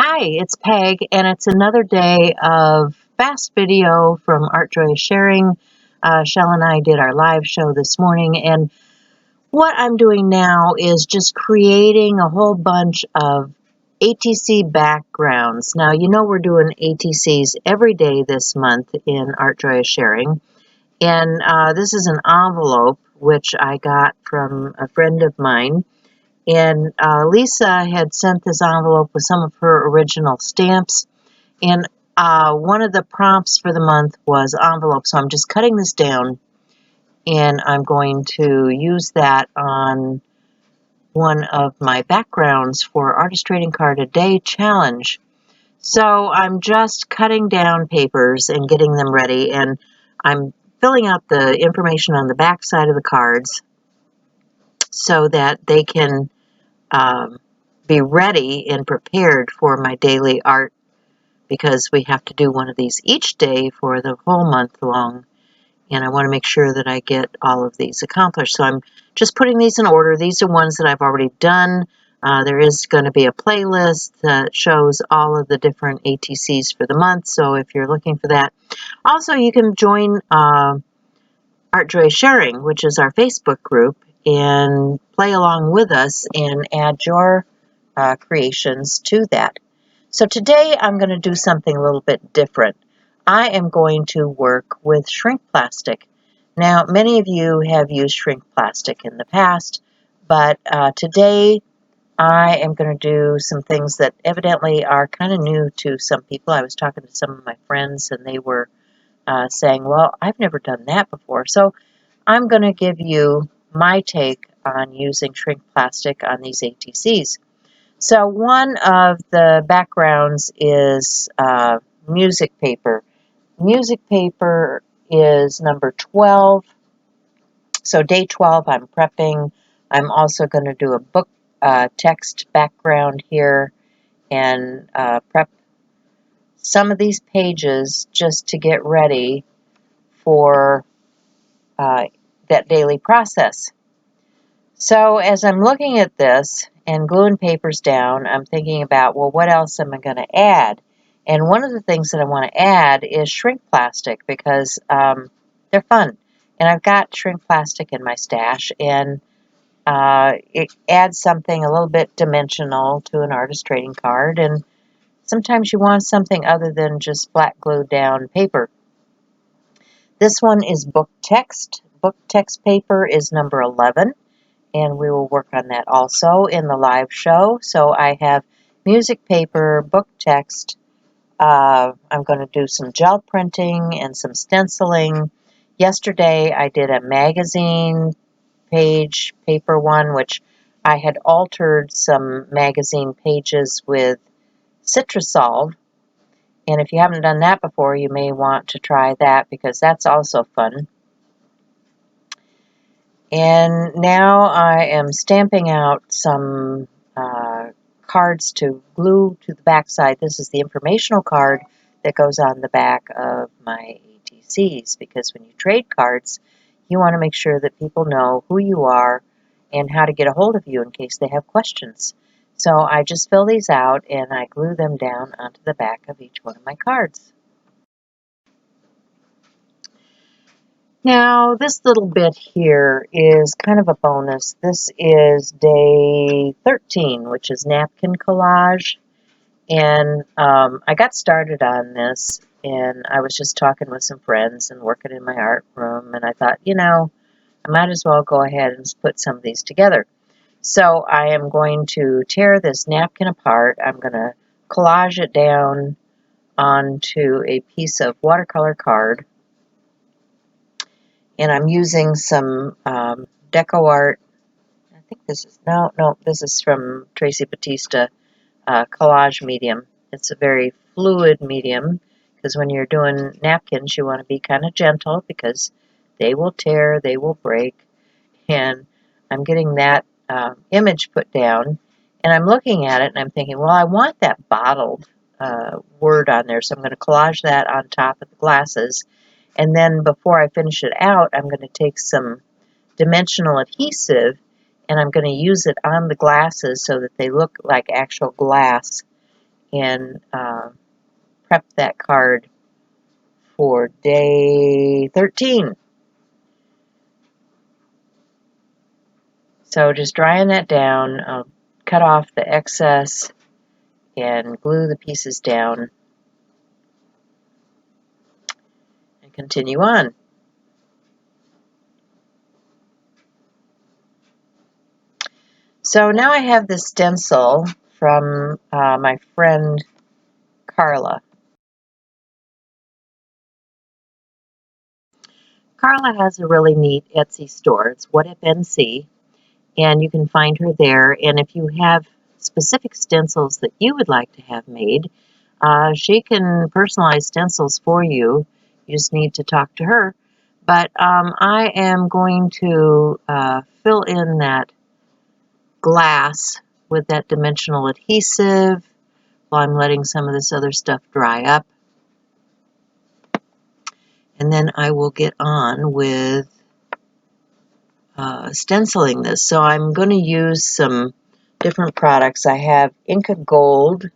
Hi, it's Peg, and it's another day of fast video from Art Joy Sharing. Shell and I did our live show this morning, and what I'm doing now is just creating a whole bunch of ATC backgrounds. Now, you know we're doing ATCs every day this month in Art Joy Sharing, and this is an envelope which I got from a friend of mine. And Lisa had sent this envelope with some of her original stamps. And one of the prompts for the month was envelope. So I'm just cutting this down and I'm going to use that on one of my backgrounds for Artist Trading Card a Day challenge. So I'm just cutting down papers and getting them ready. And I'm filling out the information on the back side of the cards so that they can be ready and prepared for my daily art, because we have to do one of these each day for the whole month long, and I want to make sure that I get all of these accomplished. So I'm just putting these in order. These are ones that I've already done. There is going to be a playlist that shows all of the different ATCs for the month, so if you're looking for that. Also, you can join Art Joy Sharing, which is our Facebook group, and play along with us and add your creations to that. So today I'm going to do something a little bit different. I am going to work with shrink plastic. Now, many of you have used shrink plastic in the past, but today I am going to do some things that evidently are kind of new to some people. I was talking to some of my friends and they were saying, well, I've never done that before. So I'm going to give you my take on using shrink plastic on these ATCs. So one of the backgrounds is music paper. Music paper is number 12. So day 12 I'm prepping. I'm also going to do a book text background here and prep some of these pages just to get ready for that daily process. So as I'm looking at this and gluing papers down, I'm thinking about, well, what else am I going to add? And one of the things that I want to add is shrink plastic, because they're fun. And I've got shrink plastic in my stash, and it adds something a little bit dimensional to an artist trading card. And sometimes you want something other than just flat glued down paper. This one is book text. Book text paper is number 11. And we will work on that also in the live show. So I have music paper, book text. I'm going to do some gel printing and some stenciling. Yesterday I did a magazine page paper one, which I had altered some magazine pages with Citrusolve. And if you haven't done that before, you may want to try that, because that's also fun. And now I am stamping out some cards to glue to the back side. This is the informational card that goes on the back of my ATCs, because when you trade cards, you want to make sure that people know who you are and how to get a hold of you in case they have questions. So I just fill these out and I glue them down onto the back of each one of my cards. Now, this little bit here is kind of a bonus. This is day 13, which is Napkin Collage. And I got started on this, and I was just talking with some friends and working in my art room, and I thought, you know, I might as well go ahead and put some of these together. So I am going to tear this napkin apart. I'm going to collage it down onto a piece of watercolor card. And I'm using some deco art. I think this is, no, this is from Tracy Batista collage medium. It's a very fluid medium, because when you're doing napkins, you want to be kind of gentle, because they will tear, they will break. And I'm getting that image put down, and I'm looking at it, and I'm thinking, well, I want that bottled word on there, so I'm going to collage that on top of the glasses. And then before I finish it out, I'm going to take some dimensional adhesive and I'm going to use it on the glasses so that they look like actual glass. and prep that card for day 13. So just drying that down, I'll cut off the excess and glue the pieces down and continue on. So now I have this stencil from my friend Carla. Carla has a really neat Etsy store. It's What If NC, and you can find her there. And if you have specific stencils that you would like to have made, she can personalize stencils for you. You just need to talk to her. But I am going to fill in that glass with that dimensional adhesive while I'm letting some of this other stuff dry up. And then I will get on with stenciling this. So I'm going to use some different products. I have Inca Gold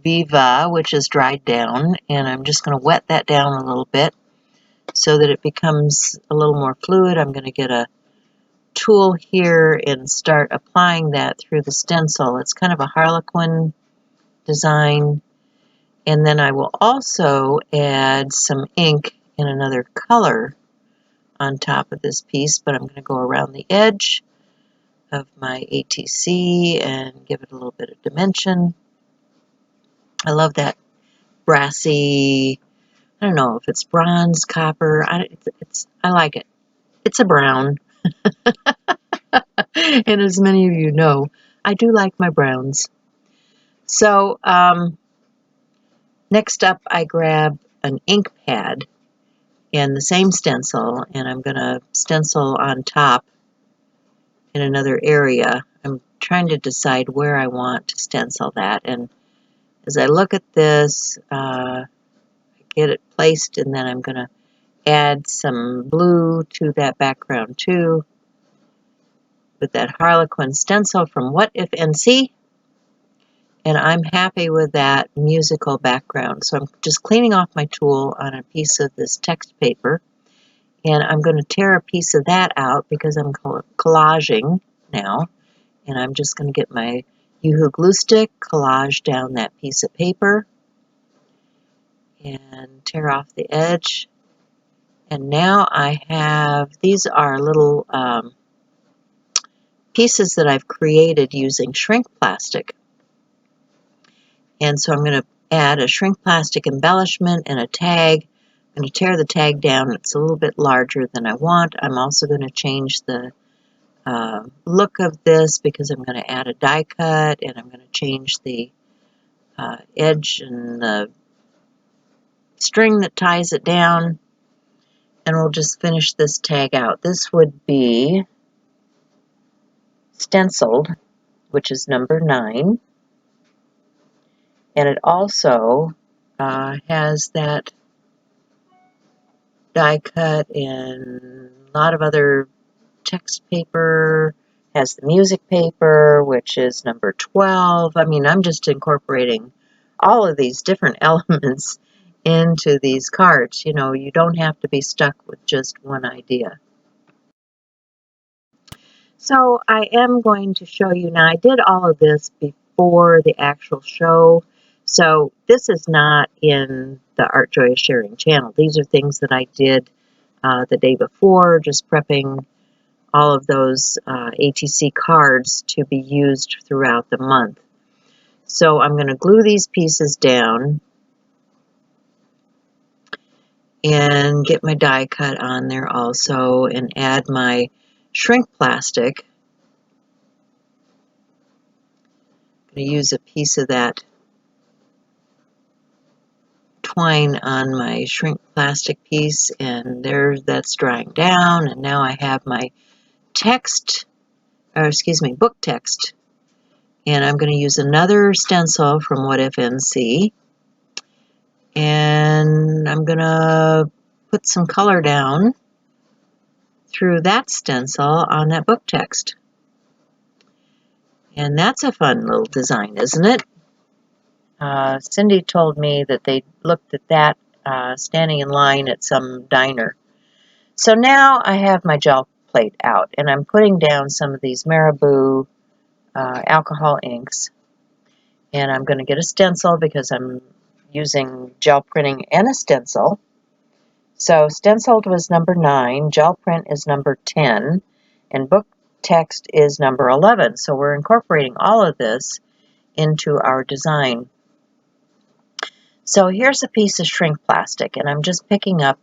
Viva, which is dried down, and I'm just going to wet that down a little bit so that it becomes a little more fluid. I'm going to get a tool here and start applying that through the stencil. It's kind of a harlequin design. And then I will also add some ink in another color on top of this piece, but I'm going to go around the edge of my ATC and give it a little bit of dimension. I love that brassy, I don't know if it's bronze, copper, I like it. It's a brown. And as many of you know, I do like my browns. So next up I grab an ink pad and the same stencil, and I'm going to stencil on top in another area. I'm trying to decide where I want to stencil that, and as I look at this, I get it placed, and then I'm going to add some blue to that background too with that Harlequin stencil from What If NC, and I'm happy with that musical background. So I'm just cleaning off my tool on a piece of this text paper, and I'm going to tear a piece of that out because I'm collaging now, and I'm just going to get my Yoo-Hoo glue stick, collage down that piece of paper, and tear off the edge. And now I have, these are little pieces that I've created using shrink plastic. And so I'm going to add a shrink plastic embellishment and a tag. I'm going to tear the tag down. It's a little bit larger than I want. I'm also going to change the look of this because I'm going to add a die cut, and I'm going to change the edge and the string that ties it down, and we'll just finish this tag out. This would be stenciled, which is number 9, and it also has that die cut and a lot of other text paper, has the music paper, which is number 12. I mean, I'm just incorporating all of these different elements into these cards. You know, you don't have to be stuck with just one idea. So I am going to show you now. I did all of this before the actual show, so this is not in the Art Joy is Sharing channel. These are things that I did the day before, just prepping all of those ATC cards to be used throughout the month. So I'm going to glue these pieces down and get my die cut on there also, and add my shrink plastic. I'm going to use a piece of that twine on my shrink plastic piece, and there, that's drying down, and now I have my text, or excuse me, book text, and I'm going to use another stencil from What If NC, and I'm going to put some color down through that stencil on that book text. And that's a fun little design, isn't it? Cindy told me that they looked at that standing in line at some diner. So now I have my gel plate out, and I'm putting down some of these Marabou alcohol inks. And I'm going to get a stencil because I'm using gel printing and a stencil. So stenciled was number 9, gel print is number 10, and book text is number 11. So we're incorporating all of this into our design. So here's a piece of shrink plastic, and I'm just picking up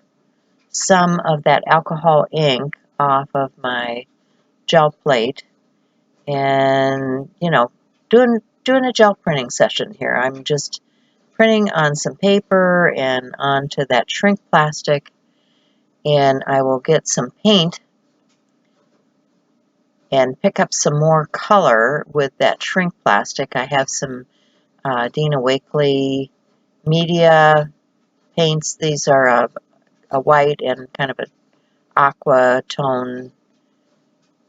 some of that alcohol ink off of my gel plate and, you know, doing a gel printing session here. I'm just printing on some paper and onto that shrink plastic, and I will get some paint and pick up some more color with that shrink plastic. I have some Dina Wakley media paints. These are a white and kind of an aqua tone,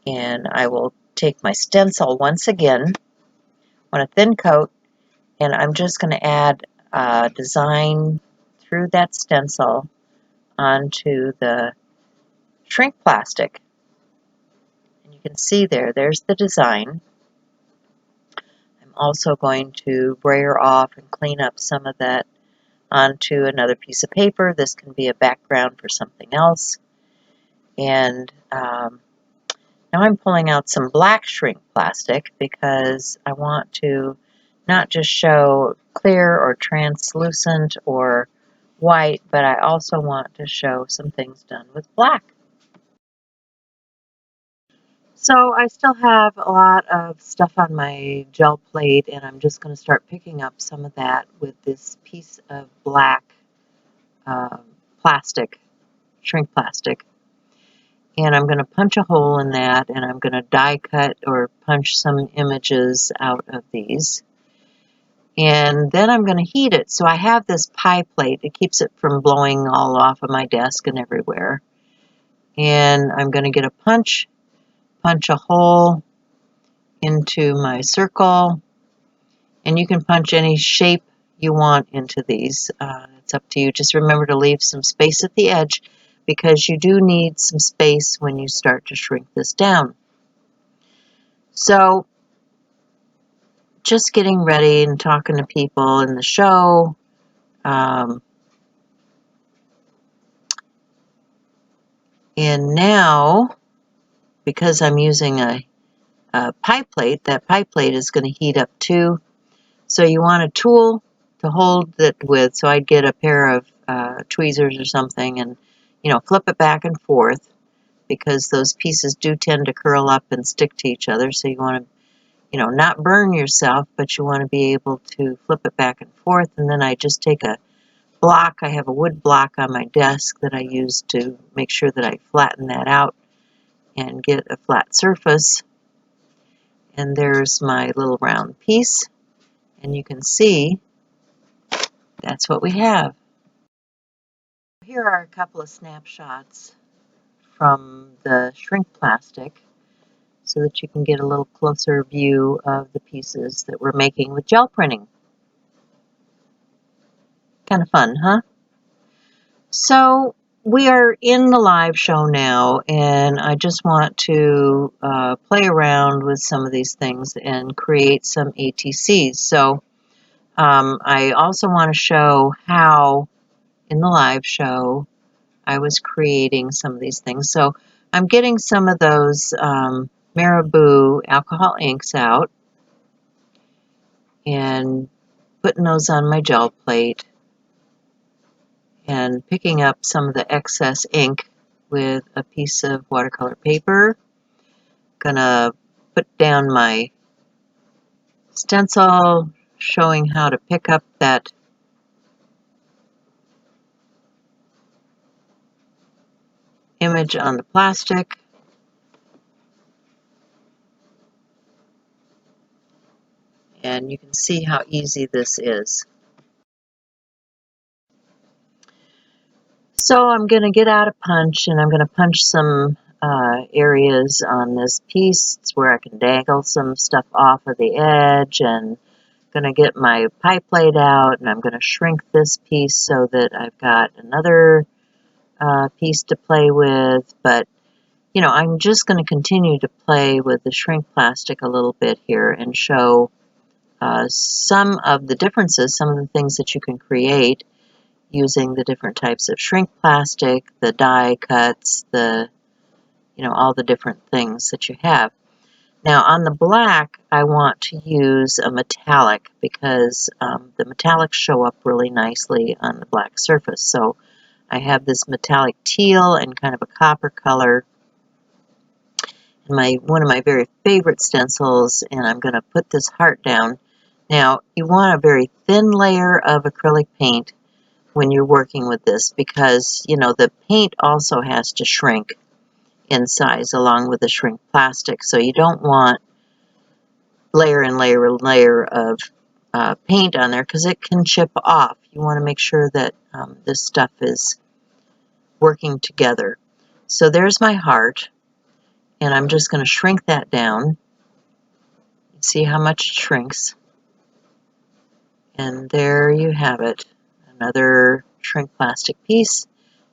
and I will take my stencil once again on a thin coat, and I'm just going to add design through that stencil onto the shrink plastic. And you can see there's the design. I'm also going to brayer off and clean up some of that onto another piece of paper. This can be a background for something else. And now I'm pulling out some black shrink plastic because I want to not just show clear or translucent or white, but I also want to show some things done with black. So I still have a lot of stuff on my gel plate, and I'm just going to start picking up some of that with this piece of black plastic, shrink plastic. And I'm going to punch a hole in that, and I'm going to die cut or punch some images out of these. And then I'm going to heat it. So I have this pie plate. It keeps it from blowing all off of my desk and everywhere. And I'm going to get a punch a hole into my circle. And you can punch any shape you want into these. It's up to you. Just remember to leave some space at the edge, because you do need some space when you start to shrink this down. So just getting ready and talking to people in the show. And now, because I'm using a pie plate, that pie plate is going to heat up too. So you want a tool to hold it with. So I'd get a pair of tweezers or something and, you know, flip it back and forth, because those pieces do tend to curl up and stick to each other. So you want to, you know, not burn yourself, but you want to be able to flip it back and forth. And then I just take a block. I have a wood block on my desk that I use to make sure that I flatten that out and get a flat surface. And there's my little round piece. And you can see that's what we have. Here are a couple of snapshots from the shrink plastic so that you can get a little closer view of the pieces that we're making with gel printing. Kind of fun, huh? So we are in the live show now, and I just want to play around with some of these things and create some ATCs. So I also want to show how in the live show I was creating some of these things. So I'm getting some of those Marabou alcohol inks out and putting those on my gel plate and picking up some of the excess ink with a piece of watercolor paper. Gonna put down my stencil showing how to pick up that image on the plastic. And you can see how easy this is. So I'm going to get out a punch, and I'm going to punch some areas on this piece where I can dangle some stuff off of the edge and going to get my pipe laid out, and I'm going to shrink this piece so that I've got another piece to play with. But, you know, I'm just going to continue to play with the shrink plastic a little bit here and show some of the differences, some of the things that you can create using the different types of shrink plastic, the die cuts, the, you know, all the different things that you have. Now on the black, I want to use a metallic because the metallics show up really nicely on the black surface. So I have this metallic teal and kind of a copper color, and one of my very favorite stencils, and I'm going to put this heart down. Now you want a very thin layer of acrylic paint when you're working with this because, you know, the paint also has to shrink in size along with the shrink plastic. So you don't want layer and layer and layer of paint on there because it can chip off. You want to make sure that this stuff is working together. So there's my heart, and I'm just going to shrink that down. See how much it shrinks. And there you have it. Another shrink plastic piece.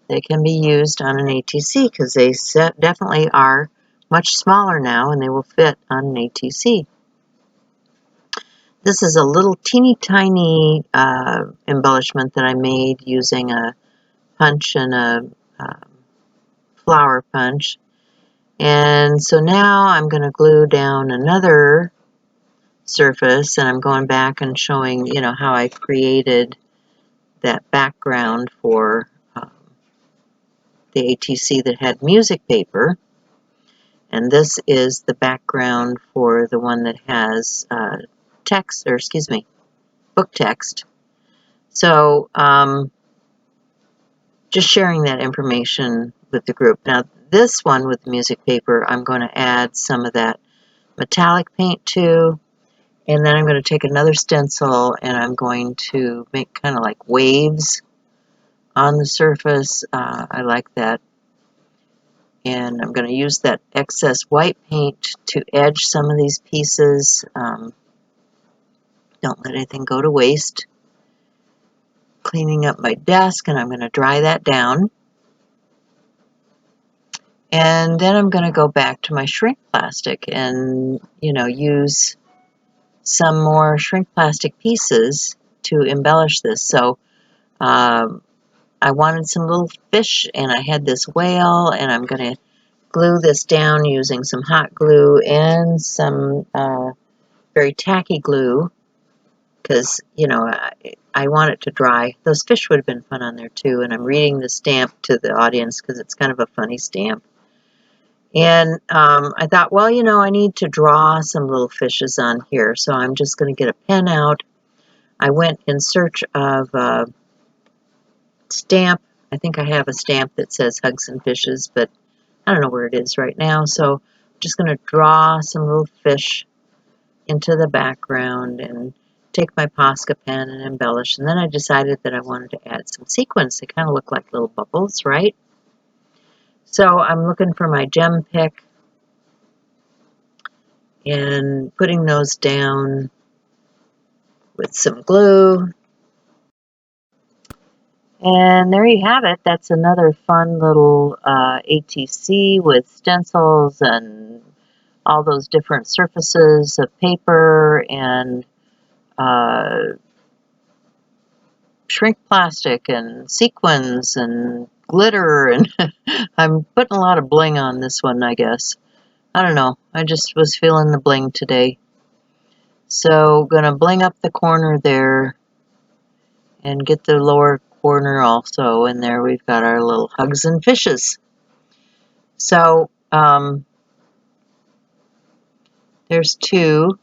They can be used on an ATC because they definitely are much smaller now and they will fit on an ATC. This is a little teeny tiny embellishment that I made using a punch and a flower punch. And so now I'm going to glue down another surface, and I'm going back and showing, you know, how I created that background for the ATC that had music paper. And this is the background for the one that has text, or excuse me, book text. So just sharing that information with the group. Now this one with the music paper, I'm going to add some of that metallic paint to, and then I'm going to take another stencil and I'm going to make kind of like waves on the surface. I like that. And I'm going to use that excess white paint to edge some of these pieces. Don't let anything go to waste. Cleaning up my desk, and I'm going to dry that down. And then I'm going to go back to my shrink plastic and, you know, use some more shrink plastic pieces to embellish this. So I wanted some little fish, and I had this whale, and I'm going to glue this down using some hot glue and some very tacky glue because, you know, I want it to dry. Those fish would have been fun on there too, and I'm reading the stamp to the audience because it's kind of a funny stamp. And I thought, well, you know, I need to draw some little fishes on here, so I'm just going to get a pen out. I went in search of a stamp. I think I have a stamp that says Hugs and Fishes, but I don't know where it is right now, so I'm just going to draw some little fish into the background and take my Posca pen and embellish. And then I decided that I wanted to add some sequins. They kind of look like little bubbles, right? So I'm looking for my gem pick and putting those down with some glue. And there you have it. That's another fun little ATC with stencils and all those different surfaces of paper and shrink plastic and sequins and glitter, and I'm putting a lot of bling on this one, I guess. I don't know. I just was feeling the bling today. So gonna bling up the corner there and get the lower corner also, and there we've got our little Hugs and Fishes. So there's two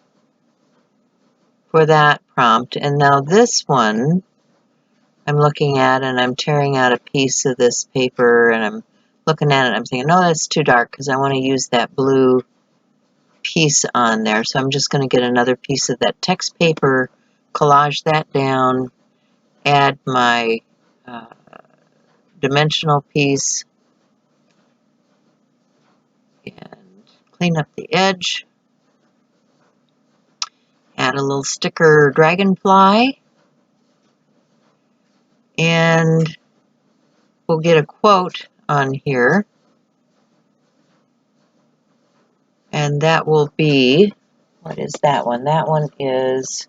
for that prompt, and now this one I'm looking at, and I'm tearing out a piece of this paper, and I'm looking at it, I'm thinking, no, that's too dark because I want to use that blue piece on there. So I'm just going to get another piece of that text paper, collage that down, add my dimensional piece, and clean up the edge. add a little sticker dragonfly, and we'll get a quote on here, and that will be, what is that one? That one is,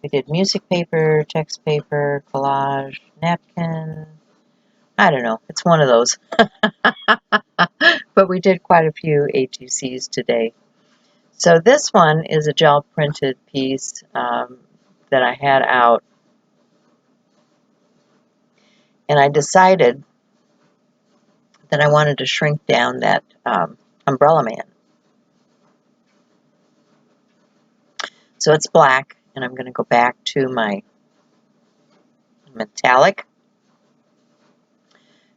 we did music paper, text paper, collage, napkin. I don't know. It's one of those. But we did quite a few ATCs today. So this one is a gel printed piece that I had out. And I decided that I wanted to shrink down that umbrella man. So it's black, and I'm going to go back to my metallic.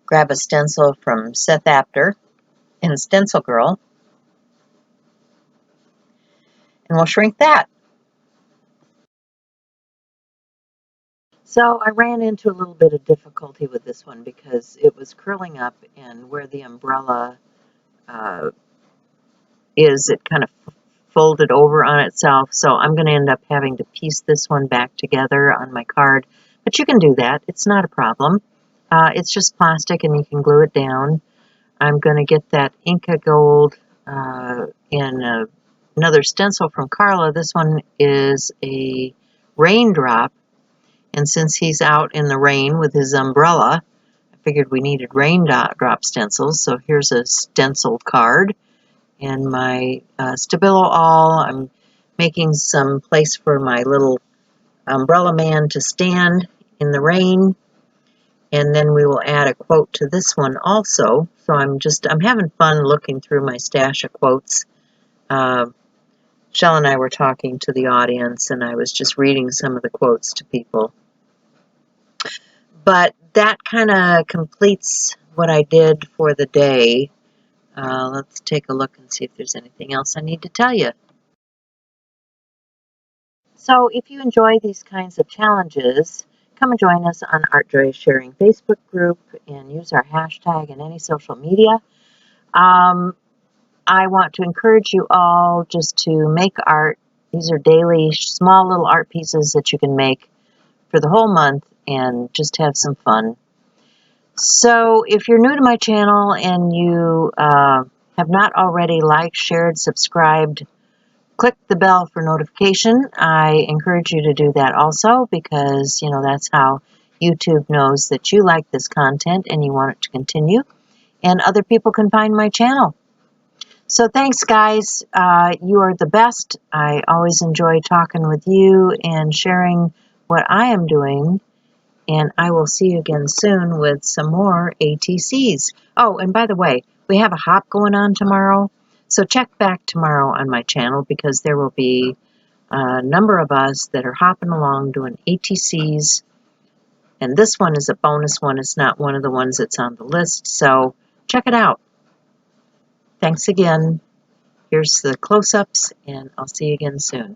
Grab a stencil from Seth Apter in Stencil Girl, and we'll shrink that. So I ran into a little bit of difficulty with this one because it was curling up, and where the umbrella is, it kind of folded over on itself. So I'm going to end up having to piece this one back together on my card. But you can do that. It's not a problem. It's just plastic, and you can glue it down. I'm going to get that Inca Gold in another stencil from Carla. This one is a raindrop. And since he's out in the rain with his umbrella, I figured we needed raindrop stencils. So here's a stencil card. And my Stabilo All, I'm making some place for my little umbrella man to stand in the rain. And then we will add a quote to this one also. So I'm having fun looking through my stash of quotes. Shell and I were talking to the audience, and I was just reading some of the quotes to people. But that kind of completes what I did for the day. Let's take a look and see if there's anything else I need to tell you. So if you enjoy these kinds of challenges, come and join us on Art Joy Sharing Facebook group and use our hashtag in any social media. I want to encourage you all just to make art. These are daily, small little art pieces that you can make for the whole month and just have some fun. So if you're new to my channel and you have not already liked, shared, subscribed, click the bell for notification. I encourage you to do that also because, you know, that's how YouTube knows that you like this content and you want it to continue, and other people can find my channel. So thanks, guys. You are the best. I always enjoy talking with you and sharing what I am doing. And I will see you again soon with some more ATCs. Oh, and by the way, we have a hop going on tomorrow. So check back tomorrow on my channel because there will be a number of us that are hopping along doing ATCs. And this one is a bonus one. It's not one of the ones that's on the list. So check it out. Thanks again. Here's the close-ups, and I'll see you again soon.